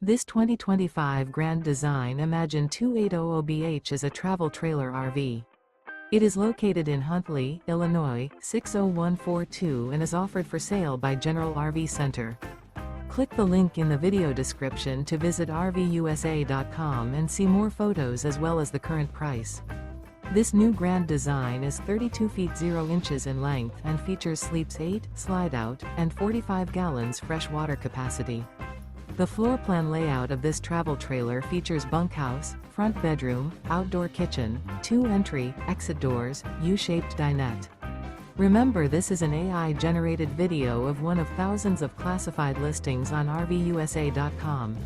This 2025 Grand Design Imagine 2800BH is a travel trailer RV. It is located in Huntley, Illinois, 60142 and is offered for sale by General RV Center. Click the link in the video description to visit RVUSA.com and see more photos as well as the current price. This new Grand Design is 32 feet 0 inches in length and features sleeps 8, slide-out, and 45 gallons fresh water capacity. The floor plan layout of this travel trailer features bunkhouse, front bedroom, outdoor kitchen, 2 entry, exit doors, U-shaped dinette. Remember, this is an AI-generated video of one of thousands of classified listings on RVUSA.com.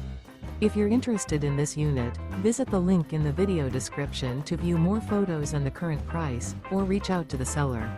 If you're interested in this unit, visit the link in the video description to view more photos and the current price, or reach out to the seller.